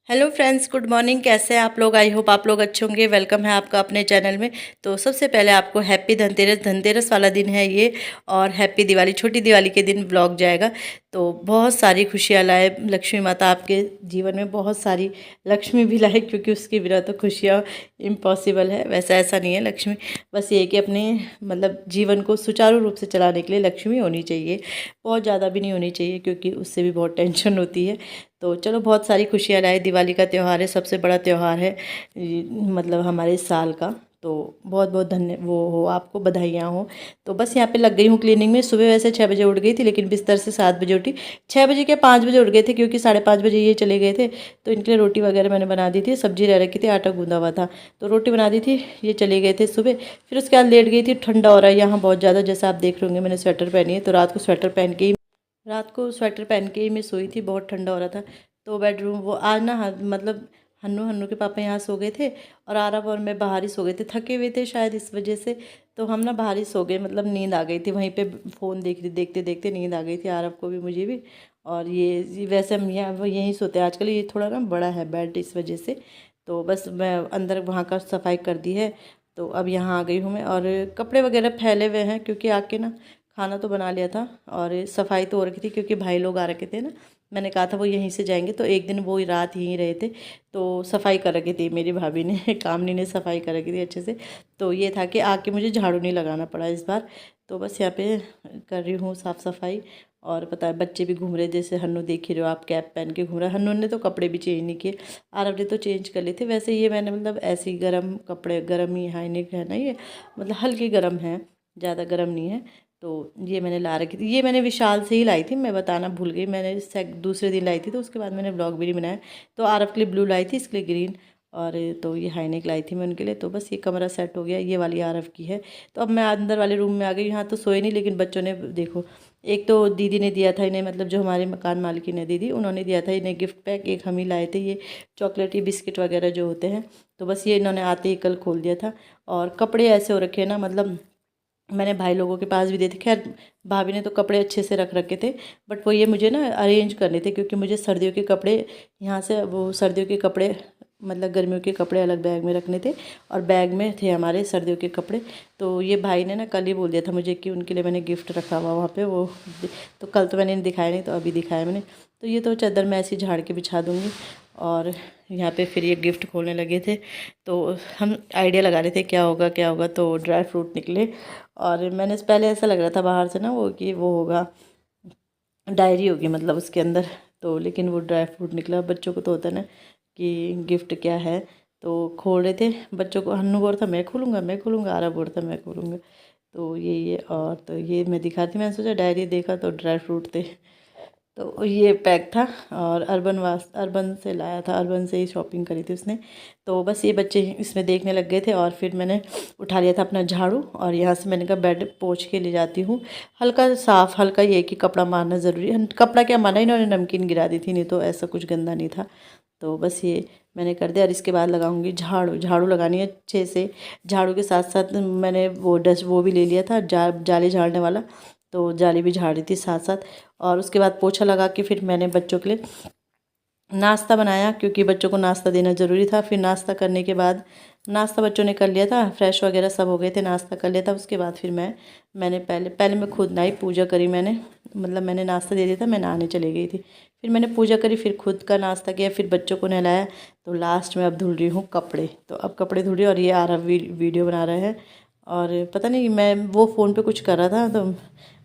Hello friends, good morning. कैसे हैं आप लोग? आई होप आप लोग अच्छे होंगे। वेलकम है आपका अपने चैनल में। तो सबसे पहले आपको हैप्पी धनतेरस। धनतेरस वाला दिन है ये, और हैप्पी दिवाली। छोटी दिवाली के दिन व्लॉग जाएगा। तो बहुत सारी खुशियाँ लाए लक्ष्मी माता आपके जीवन में, बहुत सारी लक्ष्मी भी लाए, क्योंकि उसके बिना तो खुशियाँ इम्पॉसिबल है। वैसा ऐसा नहीं है लक्ष्मी, बस ये कि अपने मतलब जीवन को सुचारू रूप से चलाने के लिए लक्ष्मी होनी चाहिए। बहुत ज़्यादा भी नहीं होनी चाहिए, क्योंकि उससे भी बहुत टेंशन होती है। तो चलो, बहुत सारी खुशियाँ लाए। दिवाली का त्यौहार है, सबसे बड़ा त्यौहार है मतलब हमारे इस साल का। तो बहुत बहुत धन्य वो हो, आपको बधाइयाँ हो। तो बस यहाँ पे लग गई हूँ क्लीनिंग में। सुबह वैसे 6 बजे उठ गई थी, लेकिन बिस्तर से 7 बजे उठी। 6 बजे के 5 बजे उठ गए थे, क्योंकि 5:30 बजे ये चले गए थे। तो इनके लिए रोटी वगैरह मैंने बना दी थी, सब्जी रह रखी थी, आटा गूंदा हुआ था, तो रोटी बना दी थी। ये चले गए थे सुबह। फिर उसके बाद लेट गई थी। ठंडा हो रहा है यहाँ बहुत ज़्यादा, जैसा आप देख रहे होंगे। मैंने स्वेटर पहनी है, तो रात को स्वेटर पहन के ही मैं सोई थी। बहुत ठंडा हो रहा था। तो बेडरूम वो आज ना मतलब हन्नू हन्नू के पापा यहाँ सो गए थे, और आरव और मैं बाहर ही सो गए थे। थके हुए थे शायद इस वजह से। तो हम ना बाहर ही सो गए, मतलब नींद आ गई थी वहीं पे। फ़ोन देखते देखते नींद आ गई थी, आरव को भी मुझे भी। और ये वैसे हम यहाँ वो यहीं सोते हैं आजकल। ये थोड़ा ना बड़ा है बेड, इस वजह से। तो बस मैं अंदर वहाँ का सफाई कर दी है। तो अब यहाँ आ गई हूँ मैं, और कपड़े वगैरह फैले हुए हैं, क्योंकि आके ना खाना तो बना लिया था, और सफाई तो हो रखी थी, क्योंकि भाई लोग आ रखे थे ना। मैंने कहा था वो यहीं से जाएंगे, तो एक दिन वो रात यहीं रहे थे। तो सफाई कर रखी थी मेरी भाभी ने कामनी ने सफाई कर रखी थी अच्छे से। तो ये था कि आके मुझे झाड़ू नहीं लगाना पड़ा इस बार। तो बस यहाँ पे कर रही हूँ साफ़ सफाई। और पता है, बच्चे भी घूम रहे, जैसे हन्नू देख ही रहे हो आप, कैप पहन के घूम रहा है। हन्नू ने तो कपड़े भी चेंज नहीं किए। आरव ने तो चेंज कर लिए थे। वैसे ये मैंने मतलब ऐसे ही गर्म कपड़े, गर्म ही हाइनेक है ना ये, मतलब हल्के गर्म है, ज़्यादा गर्म नहीं है। तो ये मैंने ला रखी थी। ये मैंने विशाल से ही लाई थी, मैं बताना भूल गई। मैंने दूसरे दिन लाई थी, तो उसके बाद मैंने ब्लॉग भी नहीं बनाया। तो आरव के लिए ब्लू लाई थी, इसके लिए ग्रीन। और तो ये हाईनेक लाई थी मैं उनके लिए। तो बस ये कमरा सेट हो गया। ये वाली आरव की है। तो अब मैं अंदर वाले रूम में आ गई। यहाँ तो सोए नहीं, लेकिन बच्चों ने देखो, एक तो दीदी ने दिया था इन्हें, मतलब जो हमारे मकान मालिकिन है दीदी, उन्होंने दिया था इन्हें गिफ्ट पैक। एक हम ही लाए थे, ये चॉकलेटी बिस्किट वगैरह जो होते हैं। तो बस ये इन्होंने आते ही कल खोल दिया था। और कपड़े ऐसे हो रखे हैं ना, मतलब मैंने भाई लोगों के पास भी दिए थे। खैर, भाभी ने तो कपड़े अच्छे से रख रखे थे, बट वो ये मुझे ना अरेंज करने थे, क्योंकि मुझे सर्दियों के कपड़े यहाँ से, वो सर्दियों के कपड़े मतलब गर्मियों के कपड़े अलग बैग में रखने थे, और बैग में थे हमारे सर्दियों के कपड़े। तो ये भाई ने ना कल ही बोल दिया था मुझे कि उनके लिए मैंने गिफ्ट रखा हुआ वहाँ पे वो। तो कल तो मैंने इन्हें दिखाया नहीं, तो अभी दिखाया मैंने। तो ये तो चादर मैं ऐसे ही झाड़ के बिछा दूँगी। और यहाँ पे फिर ये गिफ्ट खोलने लगे थे। तो हम आइडिया लगा रहे थे क्या होगा क्या होगा। तो ड्राई फ्रूट निकले। और मैंने पहले ऐसा लग रहा था बाहर से ना वो, कि वो होगा डायरी होगी मतलब उसके अंदर। तो लेकिन वो ड्राई फ्रूट निकला। बच्चों को तो होता है ना कि गिफ्ट क्या है। तो खोल रहे थे बच्चों को। हन्नू बोल रहा था मैं खोलूँगा मैं खोलूँगा, आरा बोल रहा था मैं खोलूँगा। तो ये और तो ये मैं दिखाती, मैंने सोचा डायरी, देखा तो ड्राई फ्रूट थे। तो ये पैक था। और अर्बन से लाया था, अर्बन से ही शॉपिंग करी थी उसने। तो बस ये बच्चे इसमें देखने लग गए थे, और फिर मैंने उठा लिया था अपना झाड़ू, और यहाँ से मैंने कहा बेड पोंछ के ले जाती हूँ। हल्का साफ, हल्का ये कि कपड़ा मारना ज़रूरी है। कपड़ा क्या मारना, इन्होंने नमकीन गिरा दी थी, नहीं तो ऐसा कुछ गंदा नहीं था। तो बस ये मैंने कर दिया। और इसके बाद लगाऊंगी झाड़ू। झाड़ू लगानी है अच्छे से। झाड़ू के साथ साथ मैंने वो डस्ट वो भी ले लिया था, जाली झाड़ने वाला। तो जाली भी झाड़ रही थी साथ साथ। और उसके बाद पोछा लगा के फिर मैंने बच्चों के लिए नाश्ता बनाया, क्योंकि बच्चों को नाश्ता देना ज़रूरी था। फिर नाश्ता करने के बाद, नाश्ता बच्चों ने कर लिया था, फ्रेश वगैरह सब हो गए थे, नाश्ता कर लिया था। उसके बाद फिर मैंने पहले पहले मैं खुद नहाई, पूजा करी मैंने। मतलब मैंने नाश्ता दे दिया था, मैं नहाने चली गई थी। फिर मैंने पूजा करी, फिर खुद का नाश्ता किया, फिर बच्चों को नहलाया। तो लास्ट में अब धुल रही हूँ कपड़े। तो अब कपड़े धुल रही हूँ, और ये आ रहा वीडियो बना रहे हैं। और पता नहीं, मैं वो फ़ोन पे कुछ कर रहा था, तो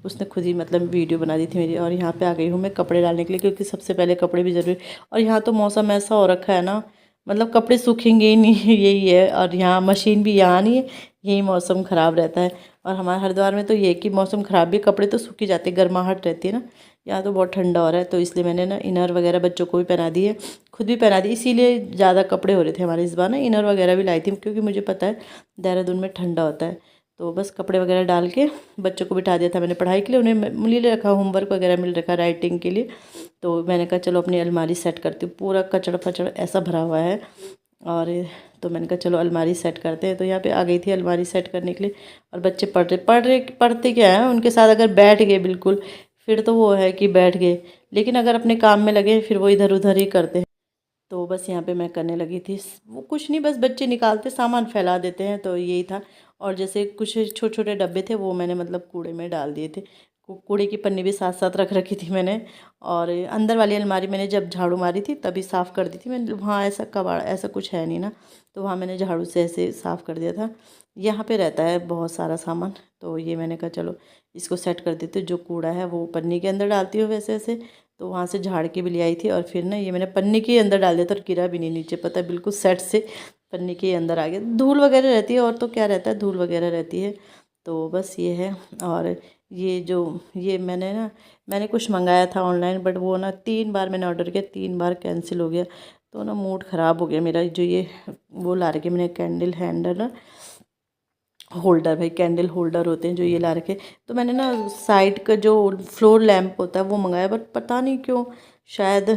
उसने खुद ही मतलब वीडियो बना दी थी मेरी। और यहाँ पे आ गई हूँ मैं कपड़े डालने के लिए, क्योंकि सबसे पहले कपड़े भी ज़रूरी। और यहाँ तो मौसम ऐसा हो रखा है ना, मतलब कपड़े सूखेंगे ही नहीं यही है। और यहाँ मशीन भी यहाँ नहीं है, यही मौसम ख़राब रहता है। और हमारे हरिद्वार में तो ये कि मौसम ख़राब भी, कपड़े तो सूख ही जाते, गर्माहट रहती है ना। यहाँ तो बहुत ठंडा हो रहा है, तो इसलिए मैंने ना इनर वगैरह बच्चों को भी पहना दी है, खुद भी पहना दी। इसीलिए ज़्यादा कपड़े हो रहे थे हमारे इस बार ना। इनर वगैरह भी लाई थी, क्योंकि मुझे पता है देहरादून में ठंडा होता है। तो बस कपड़े वगैरह डाल के बच्चों को बिठा दिया था मैंने पढ़ाई के लिए। उन्हें मिल रखा, होमवर्क वगैरह मिल रखा राइटिंग के लिए। तो मैंने कहा चलो अपनी अलमारी सेट करती हूँ, पूरा कचड़ फचड़ ऐसा भरा हुआ है। और तो मैंने कहा चलो अलमारी सेट करते हैं। तो यहाँ पे आ गई थी अलमारी सेट करने के लिए। और बच्चे पढ़ते क्या है, उनके साथ अगर बैठ गए बिल्कुल, फिर तो वो है कि बैठ गए। लेकिन अगर अपने काम में लगे, फिर वो इधर उधर ही करते हैं। तो बस यहाँ पे मैं करने लगी थी। वो कुछ नहीं, बस बच्चे निकालते सामान फैला देते हैं, तो यही था। और जैसे कुछ छोटे छोटे डब्बे थे वो मैंने मतलब कूड़े में डाल दिए थे। कूड़े की पन्नी भी साथ साथ रख रखी थी मैंने। और अंदर वाली अलमारी मैंने जब झाड़ू मारी थी तभी साफ़ कर दी थी मैंने, वहाँ ऐसा कबाड़ ऐसा कुछ है नहीं ना, तो वहाँ मैंने झाड़ू से ऐसे साफ़ कर दिया था। यहाँ पे रहता है बहुत सारा सामान, तो ये मैंने कहा चलो इसको सेट कर देते, जो कूड़ा है वो पन्नी के अंदर डालती हूँ वैसे ऐसे। तो वहाँ से झाड़ के भी ले आई थी और फिर ना ये मैंने पन्नी के अंदर डाल दिया था और गिरा भी नहीं नीचे, पता है बिल्कुल सेट से पन्नी के अंदर आ गया। धूल वगैरह रहती है और तो क्या रहता है, धूल वगैरह रहती है। तो बस ये है। और ये जो ये मैंने कुछ मंगाया था ऑनलाइन, बट वो ना 3 बार मैंने ऑर्डर किया, 3 बार कैंसिल हो गया। तो ना मूड ख़राब हो गया मेरा। जो ये वो ला रखे मैंने कैंडल हैंडल होल्डर, भाई कैंडल होल्डर होते हैं जो ये ला रखे। तो मैंने ना साइड का जो फ्लोर लैंप होता है वो मंगाया, बट पता नहीं क्यों शायद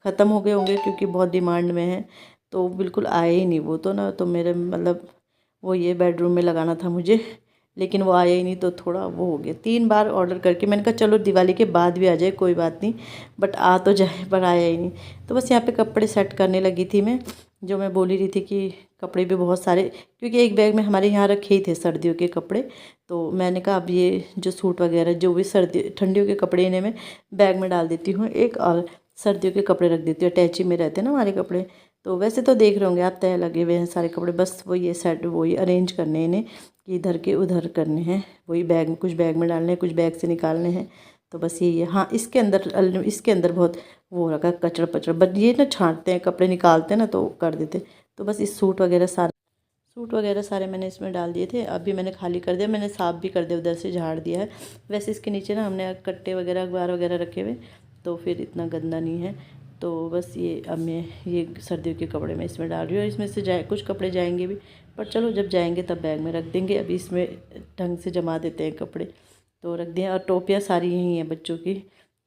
ख़त्म हो गए होंगे क्योंकि बहुत डिमांड में है। तो बिल्कुल आए ही नहीं वो, तो ना तो मेरे मतलब वो ये बेडरूम में लगाना था मुझे, लेकिन वो आया ही नहीं। तो थोड़ा वो हो गया, 3 बार ऑर्डर करके मैंने कहा चलो दिवाली के बाद भी आ जाए कोई बात नहीं, बट आ तो जाए, पर आया ही नहीं। तो बस यहाँ पे कपड़े सेट करने लगी थी मैं। जो मैं बोल ही रही थी कि कपड़े भी बहुत सारे, क्योंकि एक बैग में हमारे यहाँ रखे ही थे सर्दियों के कपड़े। तो मैंने कहा अब ये जो सूट वगैरह जो भी सर्दी ठंडियों के कपड़े इन्हें मैं बैग में डाल देती हूँ एक, और सर्दियों के कपड़े रख देती हूँ, अटैची में रहते हैं ना हमारे कपड़े। तो वैसे तो देख रहे होंगे आप, तय लगे हुए हैं सारे कपड़े, बस वो ये सेट वही अरेंज करने हैं इन्हें कि इधर के उधर करने हैं। वही बैग में, कुछ बैग में डालने हैं, कुछ बैग से निकालने हैं। तो बस यही है। हाँ, इसके अंदर बहुत वो रखा कचरा पचड़ा, बट ये ना छांटते हैं कपड़े निकालते हैं ना तो कर देते। तो बस इस सूट वगैरह सारे मैंने इसमें डाल दिए थे। अभी मैंने खाली कर दिया, मैंने साफ़ भी कर दिया, उधर से झाड़ दिया है। वैसे इसके नीचे ना हमने कट्टे वगैरह अखबार वगैरह रखे हुए, तो फिर इतना गंदा नहीं है। तो बस ये अब मैं ये सर्दियों के कपड़े मैं इसमें डाल रही हूँ, और इसमें से जाए कुछ कपड़े जाएंगे भी, पर चलो जब जाएंगे तब बैग में रख देंगे। अभी इसमें ढंग से जमा देते हैं कपड़े, तो रख दिए। और टोपियाँ सारी यहीं हैं बच्चों की।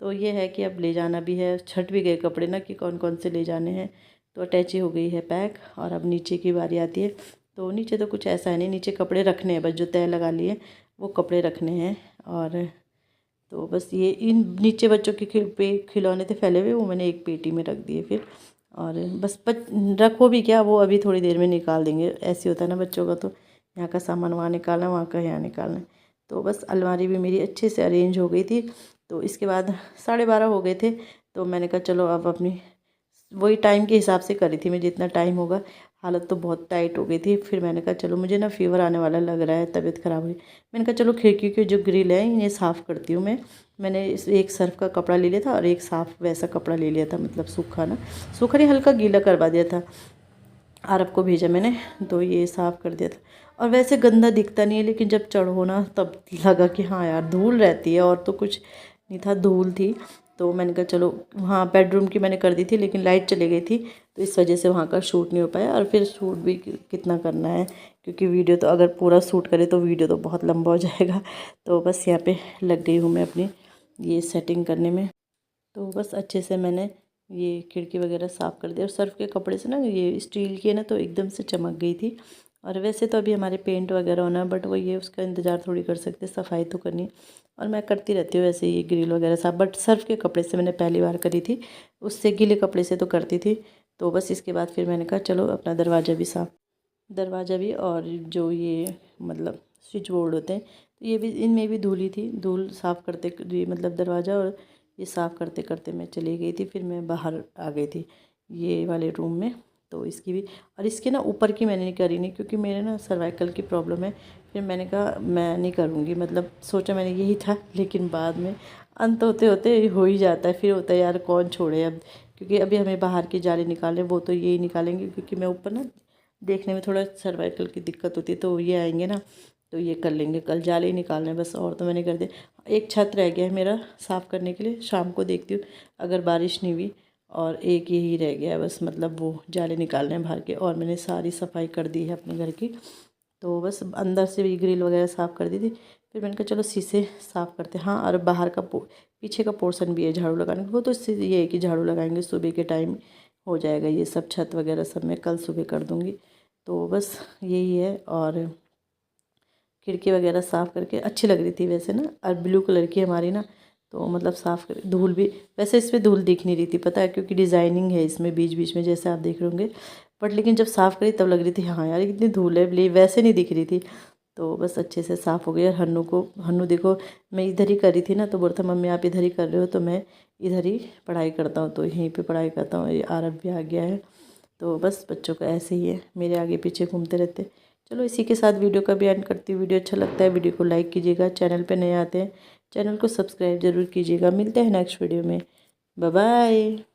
तो ये है कि अब ले जाना भी है, छट भी गए कपड़े ना कि कौन कौन से ले जाने हैं। तो अटैची हो गई है पैक, और अब नीचे की बारी आती है। तो नीचे तो कुछ ऐसा है नहीं, नीचे कपड़े रखने हैं बस, जो तय लगा लिए वो कपड़े रखने हैं। और तो बस ये इन नीचे बच्चों के खिलौने थे फैले हुए, वो मैंने एक पेटी में रख दिए फिर। और बस रखो भी क्या, वो अभी थोड़ी देर में निकाल देंगे। ऐसे होता है ना बच्चों का, तो यहाँ का सामान वहाँ निकालना, वहाँ का यहाँ निकालना। तो बस अलमारी भी मेरी अच्छे से अरेंज हो गई थी। तो इसके बाद 12:30 हो गए थे। तो मैंने कहा चलो अब अपनी वही टाइम के हिसाब से करी थी मैं, जितना टाइम होगा। हालत तो बहुत टाइट हो गई थी। फिर मैंने कहा चलो, मुझे ना फीवर आने वाला लग रहा है, तबीयत ख़राब हुई। मैंने कहा चलो खिड़की के जो ग्रिल है इन्हें साफ़ करती हूँ मैं। मैंने इस एक सर्फ का कपड़ा ले लिया था और एक साफ़ वैसा कपड़ा ले लिया था, मतलब सूखा ना, सूखा नहीं हल्का गीला करवा दिया था। अरब को भेजा मैंने, तो ये साफ़ कर दिया था। और वैसे गंदा दिखता नहीं है, लेकिन जब चढ़ो ना तब लगा कि हाँ यार धूल रहती है, और तो कुछ नहीं था, धूल थी। तो मैंने कहा चलो, हाँ बेडरूम की मैंने कर दी थी, लेकिन लाइट चली गई थी, तो इस वजह से वहाँ का शूट नहीं हो पाया। और फिर शूट भी कितना करना है, क्योंकि वीडियो तो अगर पूरा शूट करे तो वीडियो तो बहुत लंबा हो जाएगा। तो बस यहाँ पे लग गई हूँ मैं अपनी ये सेटिंग करने में। तो बस अच्छे से मैंने ये खिड़की वगैरह साफ़ कर दिया, और सर्फ़ के कपड़े से ना, ये स्टील की है ना, तो एकदम से चमक गई थी। और वैसे तो अभी हमारे पेंट वगैरह होना है, बट वो ये उसका इंतज़ार थोड़ी कर सकते, सफाई तो करनी। और मैं करती रहती हूँ वैसे ये ग्रिल वगैरह साफ़, बट सर्फ़ के कपड़े से मैंने पहली बार करी थी, उससे गीले कपड़े से तो करती थी। तो बस इसके बाद फिर मैंने कहा चलो अपना दरवाज़ा भी साफ़, दरवाज़ा भी, और जो ये मतलब स्विच बोर्ड होते हैं, तो ये भी, इनमें भी धूली थी। धूल साफ़ करते ये मतलब दरवाज़ा और ये साफ़ करते करते मैं चली गई थी। फिर मैं बाहर आ गई थी ये वाले रूम में। तो इसकी भी, और इसके ना ऊपर की मैंने नहीं करी नहीं, क्योंकि मेरे ना सर्वाइकल की प्रॉब्लम है। फिर मैंने कहा मैं नहीं करूँगी, मतलब सोचा मैंने यही था, लेकिन बाद में अंत होते होते हो ही जाता है। फिर होता है यार कौन छोड़े अब, क्योंकि अभी हमें बाहर की जाली निकालने, वो तो यही निकालेंगे, क्योंकि मैं ऊपर ना देखने में थोड़ा सर्वाइकल की दिक्कत होती है। तो ये आएंगे ना, तो ये कर लेंगे, कल जाले ही निकालने बस, और तो मैंने कर दिया। एक छत रह गया है मेरा साफ़ करने के लिए, शाम को देखती हूँ अगर बारिश नहीं हुई। और एक यही रह गया है बस, मतलब वो जाले निकालने हैं बाहर के, और मैंने सारी सफाई कर दी है अपने घर की। तो बस अंदर से भी ग्रिल वगैरह साफ़ कर दी थी। फिर मैंने कहा चलो शीशे साफ़ करते हैं। हाँ, और बाहर का पीछे का पोर्शन भी है झाड़ू लगाने को, वो तो इससे ये है कि झाड़ू लगाएंगे सुबह के टाइम हो जाएगा ये सब, छत वगैरह सब मैं कल सुबह कर दूँगी। तो बस यही है। और खिड़की वगैरह साफ़ करके अच्छी लग रही थी वैसे ना, और ब्लू कलर की हमारी ना, तो मतलब साफ़ कर, धूल भी वैसे इस पर धूल दिख नहीं रही थी, पता है, क्योंकि डिज़ाइनिंग है इसमें बीच बीच में, जैसे आप देख रहे होंगे। बट लेकिन जब साफ़ करी तब लग रही थी हाँ यार कितनी धूल है, वैसे नहीं दिख रही थी। तो बस अच्छे से साफ़ हो गई। और हन्नू देखो, मैं इधर ही कर रही थी ना, तो बोलता मम्मी आप इधर ही कर रहे हो, तो मैं इधर ही पढ़ाई करता हूँ, तो यहीं पे पढ़ाई करता हूँ। ये आरव भी आ गया है। तो बस बच्चों का ऐसे ही है, मेरे आगे पीछे घूमते रहते। चलो इसी के साथ वीडियो का भी एंड करती हूँ। वीडियो अच्छा लगता है वीडियो को लाइक कीजिएगा, चैनल पे नए आते हैं चैनल को सब्सक्राइब जरूर कीजिएगा। मिलते हैं नेक्स्ट वीडियो में, बाय बाय।